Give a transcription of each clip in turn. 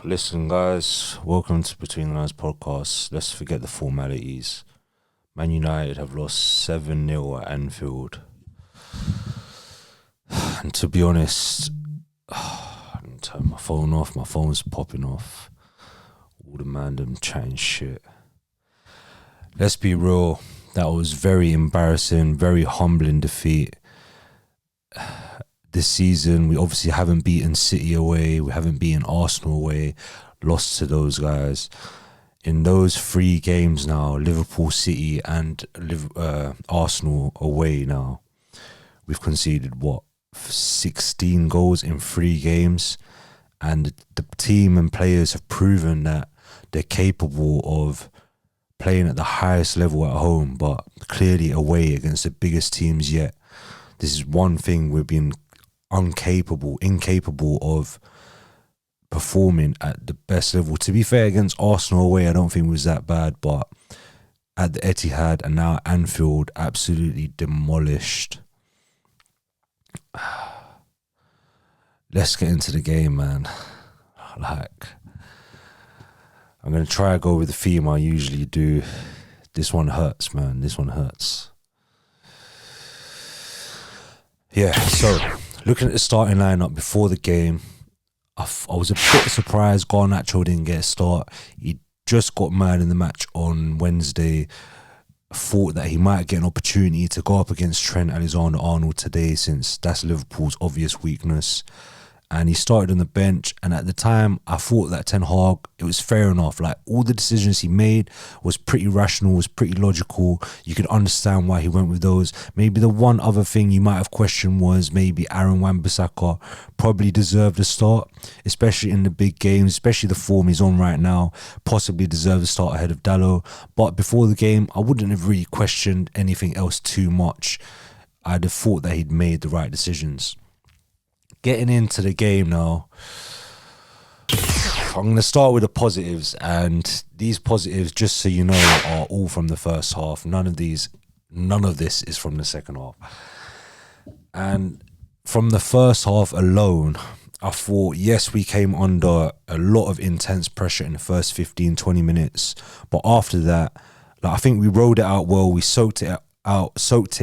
Listen, guys, welcome to Between the Lines podcast. Let's forget the formalities. Man United have lost 7-0 at Anfield. And to be honest, I didn't turn my phone off. My phone's popping off. All the man them chatting shit. Let's be real. That was very embarrassing, very humbling defeat. This season, we obviously haven't beaten City away. We haven't beaten Arsenal away. Lost to those guys. In those 3 games now, Liverpool, City and Arsenal away now, we've conceded, 16 goals in 3 games. And the team and players have proven that they're capable of playing at the highest level at home, but clearly away against the biggest teams yet. This is one thing we've been incapable of performing at the best level. To be fair, against Arsenal away, I don't think it was that bad, but at the Etihad and now Anfield, absolutely demolished. Let's get into the game, man. I'm going to try to go with the theme I usually do. This one hurts, man. This one hurts. Yeah, so looking at the starting lineup before the game, I was a bit surprised Garnacho didn't get a start. He just got man in the match on Wednesday. Thought that he might get an opportunity to go up against Trent Alexander-Arnold today, since that's Liverpool's obvious weakness. And he started on the bench, and at the time I thought that Ten Hag, it was fair enough. Like, all the decisions he made was pretty rational, was pretty logical. You could understand why he went with those. Maybe the one other thing you might have questioned was maybe Aaron Wan-Bissaka probably deserved a start, especially in the big games, especially the form he's on right now. Possibly deserved a start ahead of Dalot. But before the game, I wouldn't have really questioned anything else too much. I'd have thought that he'd made the right decisions. Getting into the game now, I'm going to start with the positives, and these positives, just so you know, are all from the first half. None of this is from the second half. And from the first half alone, I thought, yes, we came under a lot of intense pressure in the first 15-20 minutes, but after that, I think we rode it out well. We soaked it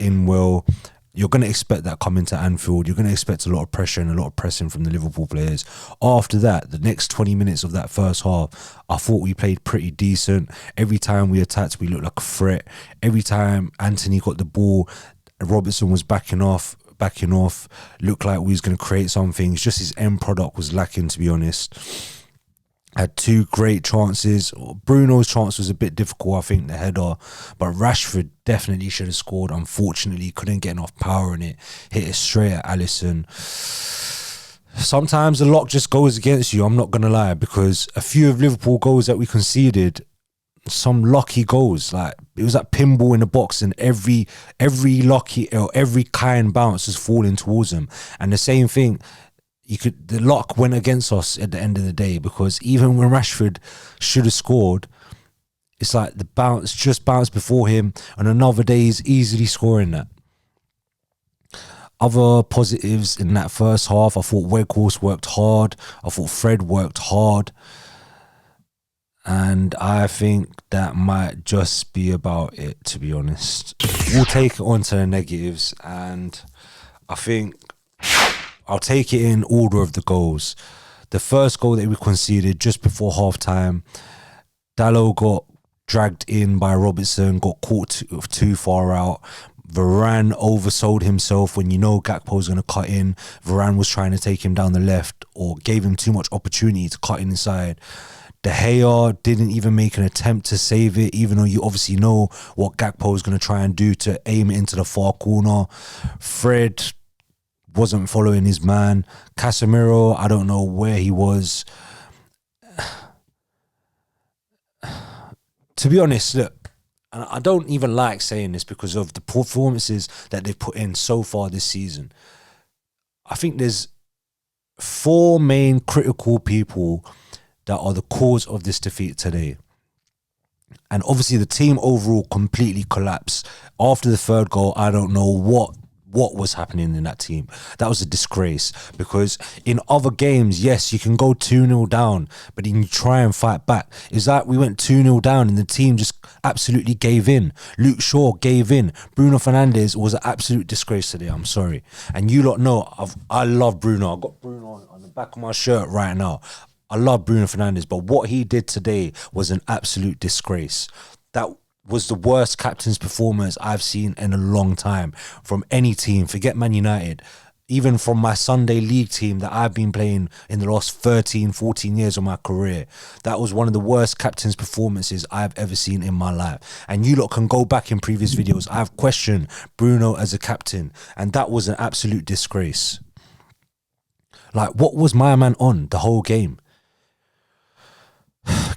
in well. You're going to expect that coming to Anfield. You're going to expect a lot of pressure and a lot of pressing from the Liverpool players. After that, the next 20 minutes of that first half, I thought we played pretty decent. Every time we attacked, we looked like a threat. Every time Anthony got the ball, Robertson was backing off, looked like we was going to create something. It's just his end product was lacking, to be honest. Had 2 great chances. Bruno's chance was a bit difficult, I think, the header. But Rashford definitely should have scored. Unfortunately, he couldn't get enough power in it. Hit it straight at Alisson. Sometimes the luck just goes against you, I'm not going to lie, because a few of Liverpool goals that we conceded, some lucky goals. Like, it was like pinball in the box, and every lucky or every kind bounce was falling towards them. And the same thing, the luck went against us at the end of the day, because even when Rashford should have scored, it's like the bounce just bounced before him, and another day he's easily scoring that. Other positives in that first half, I thought Weghorst worked hard. I thought Fred worked hard. And I think that might just be about it, to be honest. We'll take it on to the negatives, and I think I'll take it in order of the goals. The first goal that we conceded just before half-time, Dalot got dragged in by Robertson, got caught too far out. Varane oversold himself when you know Gakpo's going to cut in. Varane was trying to take him down the left, or gave him too much opportunity to cut inside. De Gea didn't even make an attempt to save it, even though you obviously know what Gakpo is going to try and do to aim it into the far corner. Fred wasn't following his man. Casemiro, I don't know where he was. To be honest, look, and I don't even like saying this because of the performances that they've put in so far this season. I think there's 4 main critical people that are the cause of this defeat today. And obviously the team overall completely collapsed. After the third goal, I don't know what was happening in that team. That was a disgrace, because in other games, yes, you can go 2-0 down, but then you try and fight back. It's like we went 2-0 down and the team just absolutely gave in. Luke Shaw gave in. Bruno Fernandes was an absolute disgrace today. I'm sorry. And you lot know, I love Bruno. I've got Bruno on the back of my shirt right now. I love Bruno Fernandes, but what he did today was an absolute disgrace. That was the worst captain's performance I've seen in a long time from any team. Forget Man United. Even from my Sunday league team that I've been playing in the last 13, 14 years of my career. That was one of the worst captain's performances I've ever seen in my life. And you lot can go back in previous videos. I've questioned Bruno as a captain, and that was an absolute disgrace. Like, what was my man on the whole game?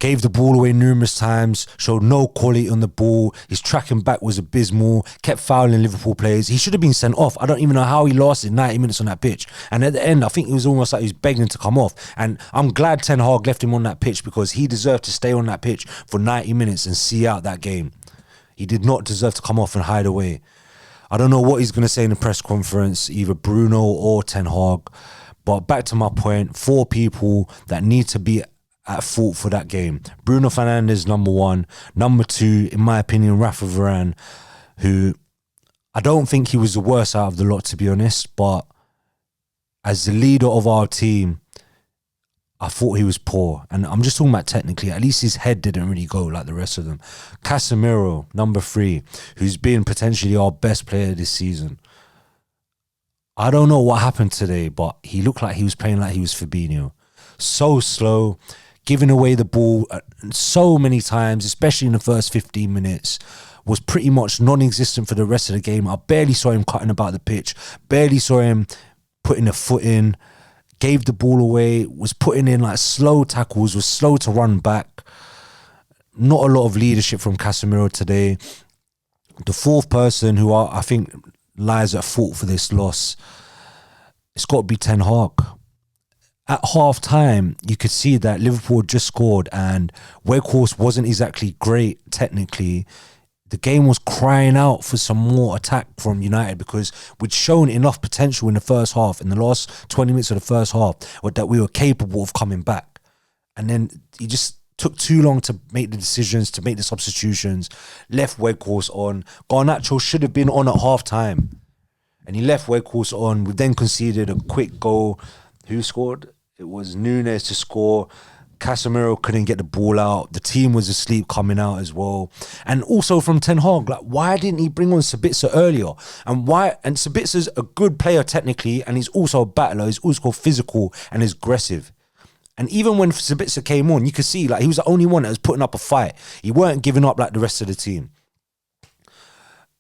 Gave the ball away numerous times, showed no quality on the ball. His tracking back was abysmal, kept fouling Liverpool players. He should have been sent off. I don't even know how he lasted 90 minutes on that pitch. And at the end, I think it was almost like he was begging to come off. And I'm glad Ten Hag left him on that pitch, because he deserved to stay on that pitch for 90 minutes and see out that game. He did not deserve to come off and hide away. I don't know what he's going to say in the press conference, either Bruno or Ten Hag. But back to my point, 4 people that need to be at fault for that game. Bruno Fernandes, number 1. Number 2, in my opinion, Rafa Varane, who I don't think he was the worst out of the lot, to be honest, but as the leader of our team, I thought he was poor. And I'm just talking about technically. At least his head didn't really go like the rest of them. Casemiro, number 3, who's been potentially our best player this season. I don't know what happened today, but he looked like he was playing like he was Fabinho. So slow, giving away the ball so many times, especially in the first 15 minutes, was pretty much non-existent for the rest of the game. I barely saw him cutting about the pitch, barely saw him putting a foot in, gave the ball away, was putting in like slow tackles, was slow to run back. Not a lot of leadership from Casemiro today. The 4th person who I think lies at fault for this loss, it's got to be Ten Hag. At half time, you could see that Liverpool had just scored and Weghorst wasn't exactly great technically. The game was crying out for some more attack from United, because we'd shown enough potential in the first half, in the last 20 minutes of the first half, that we were capable of coming back. And then he just took too long to make the decisions, to make the substitutions, left Weghorst on. Garnacho should have been on at half time, and he left Weghorst on. We then conceded a quick goal. Who scored? It was Nunes to score. Casemiro couldn't get the ball out. The team was asleep coming out as well. And also from Ten Hag, like, why didn't he bring on Sabitzer earlier? And why? And Sabitzer's a good player technically, and he's also a battler. He's also physical and is aggressive. And even when Sabitzer came on, you could see like he was the only one that was putting up a fight. He weren't giving up like the rest of the team.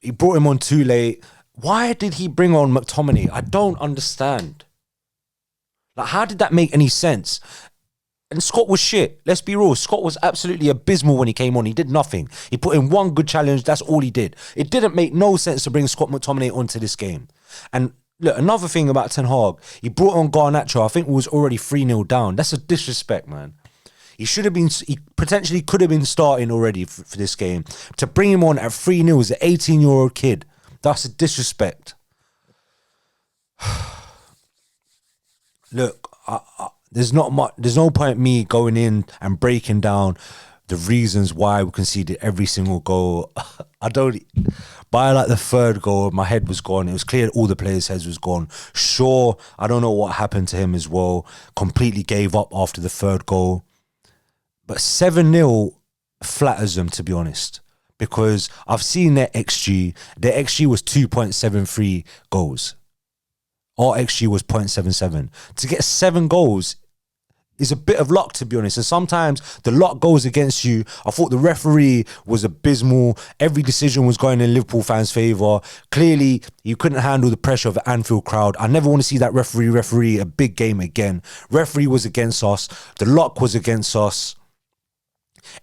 He brought him on too late. Why did he bring on McTominay? I don't understand. Like, how did that make any sense? And Scott was shit. Let's be real. Scott was absolutely abysmal when he came on. He did nothing. He put in one good challenge. That's all he did. It didn't make no sense to bring Scott McTominay onto this game. And look, another thing about Ten Hag, he brought on Garnacho. I think it was already 3-0 down. That's a disrespect, man. He should have been, he potentially could have been starting already for this game. To bring him on at 3-0 as an 18-year-old kid, that's a disrespect. Look, there's no point me going in and breaking down the reasons why we conceded every single goal. By like the 3rd goal, my head was gone. It was clear all the players' heads was gone. Sure, I don't know what happened to him as well. Completely gave up after the 3rd goal. But 7-0 flatters them, to be honest. Because I've seen their XG. Their XG was 2.73 goals. Our XG was 0.77. To get 7 goals is a bit of luck, to be honest. And sometimes the luck goes against you. I thought the referee was abysmal. Every decision was going in Liverpool fans' favour. Clearly, you couldn't handle the pressure of the Anfield crowd. I never want to see that referee a big game again. Referee was against us. The luck was against us.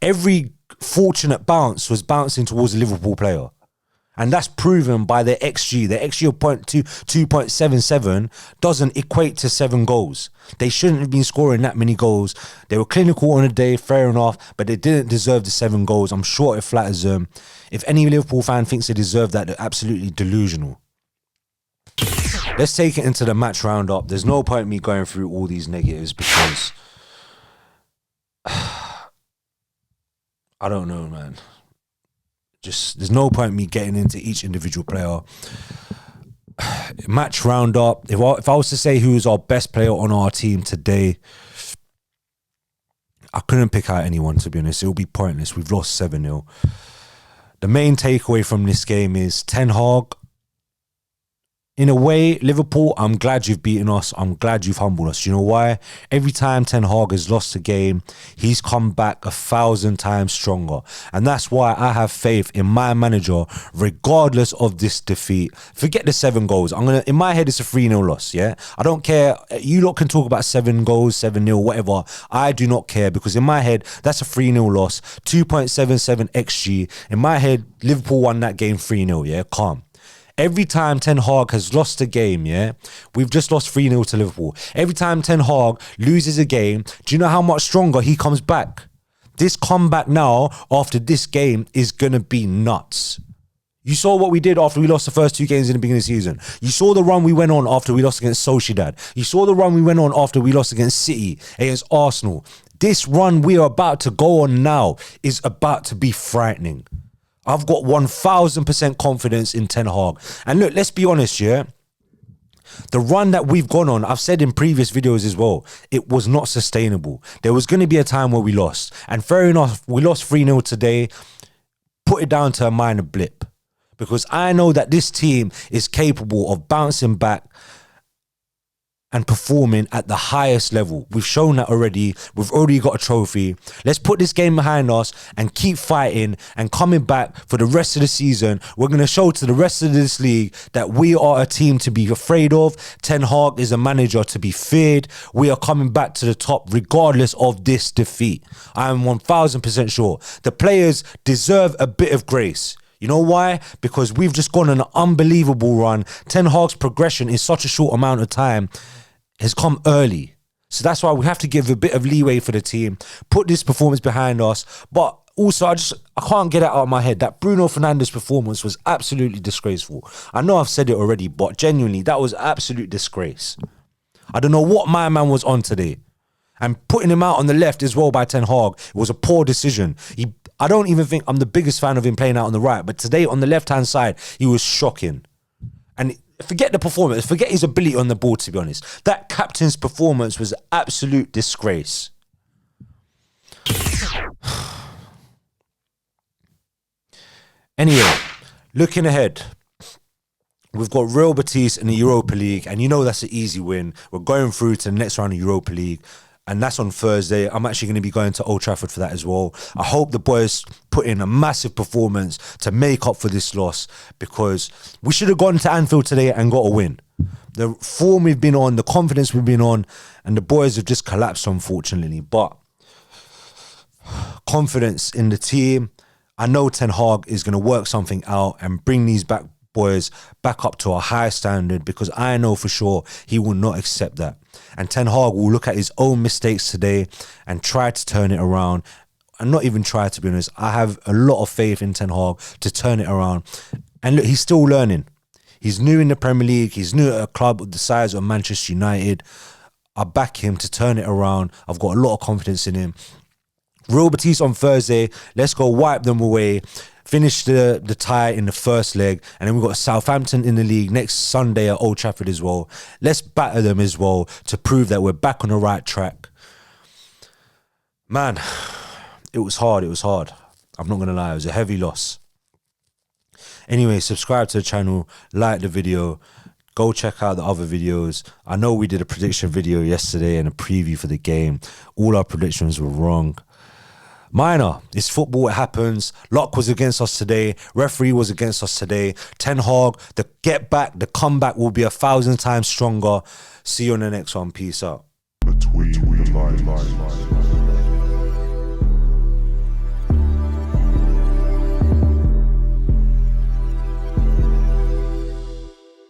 Every fortunate bounce was bouncing towards a Liverpool player. And that's proven by their XG. Their XG of 2.77 doesn't equate to 7 goals. They shouldn't have been scoring that many goals. They were clinical on the day, fair enough, but they didn't deserve the 7 goals. I'm sure it flatters them. If any Liverpool fan thinks they deserve that, they're absolutely delusional. Let's take it into the match roundup. There's no point me going through all these negatives because I don't know, man. Just there's no point me getting into each individual player. Match roundup. If I was to say who is our best player on our team today, I couldn't pick out anyone, to be honest. It would be pointless. We've lost 7-0. The main takeaway from this game is Ten Hag. In a way, Liverpool, I'm glad you've beaten us. I'm glad you've humbled us. You know why? Every time Ten Hag has lost a game, he's come back 1,000 times stronger. And that's why I have faith in my manager, regardless of this defeat. Forget the 7 goals. In my head, it's a 3-0 loss, yeah? I don't care. You lot can talk about 7 goals, 7-0, whatever. I do not care because in my head, that's a 3-0 loss. 2.77 XG. In my head, Liverpool won that game 3-0, yeah? Calm. Every time Ten Hag has lost a game, yeah, we've just lost 3-0 to Liverpool. Every time Ten Hag loses a game, do you know how much stronger he comes back? This comeback now after this game is going to be nuts. You saw what we did after we lost the first 2 games in the beginning of the season. You saw the run we went on after we lost against Sociedad. You saw the run we went on after we lost against City, against Arsenal. This run we are about to go on now is about to be frightening. I've got 1,000% confidence in Ten Hag. And look, let's be honest, yeah? The run that we've gone on, I've said in previous videos as well, it was not sustainable. There was going to be a time where we lost. And fair enough, we lost 3-0 today. Put it down to a minor blip. Because I know that this team is capable of bouncing back and performing at the highest level. We've shown that already. We've already got a trophy. Let's put this game behind us and keep fighting and coming back for the rest of the season. We're going to show to the rest of this league that we are a team to be afraid of. Ten Hag is a manager to be feared. We are coming back to the top regardless of this defeat. I am 1,000% sure. The players deserve a bit of grace. You know why? Because we've just gone on an unbelievable run. Ten Hag's progression in such a short amount of time has come early. So that's why we have to give a bit of leeway for the team, put this performance behind us. But also, I can't get it out of my head. That Bruno Fernandes performance was absolutely disgraceful. I know I've said it already, but genuinely, that was absolute disgrace. I don't know what my man was on today. And putting him out on the left as well by Ten Hag, it was a poor decision. I don't even think I'm the biggest fan of him playing out on the right, but today on the left-hand side, he was shocking. And forget the performance, forget his ability on the ball, to be honest. That captain's performance was an absolute disgrace. Anyway, looking ahead, we've got Real Betis in the Europa League, and you know that's an easy win. We're going through to the next round of Europa League, and that's on Thursday. I'm actually going to be going to Old Trafford for that as well. I hope the boys put in a massive performance to make up for this loss, because we should have gone to Anfield today and got a win. The form we've been on, the confidence we've been on, and the boys have just collapsed, unfortunately. But confidence in the team. I know Ten Hag is going to work something out and bring these boys back up to a high standard, because I know for sure he will not accept that. And Ten Hag will look at his own mistakes today and try to turn it around. And not even try, to be honest. I have a lot of faith in Ten Hag to turn it around. And look, he's still learning. He's new in the Premier League. He's new at a club of the size of Manchester United. I back him to turn it around. I've got a lot of confidence in him. Real Betis on Thursday. Let's go wipe them away. Finish the tie in the first leg. And then we've got Southampton in the league next Sunday at Old Trafford as well. Let's batter them as well to prove that we're back on the right track. Man, it was hard. It was hard. I'm not going to lie. It was a heavy loss. Anyway, subscribe to the channel. Like the video. Go check out the other videos. I know we did a prediction video yesterday and a preview for the game. All our predictions were wrong. Minor, it's football, it happens. Luck was against us today. Referee was against us today. Ten Hag, the get back, the comeback will be 1,000 times stronger. See you on the next one. Peace out. Between the lines.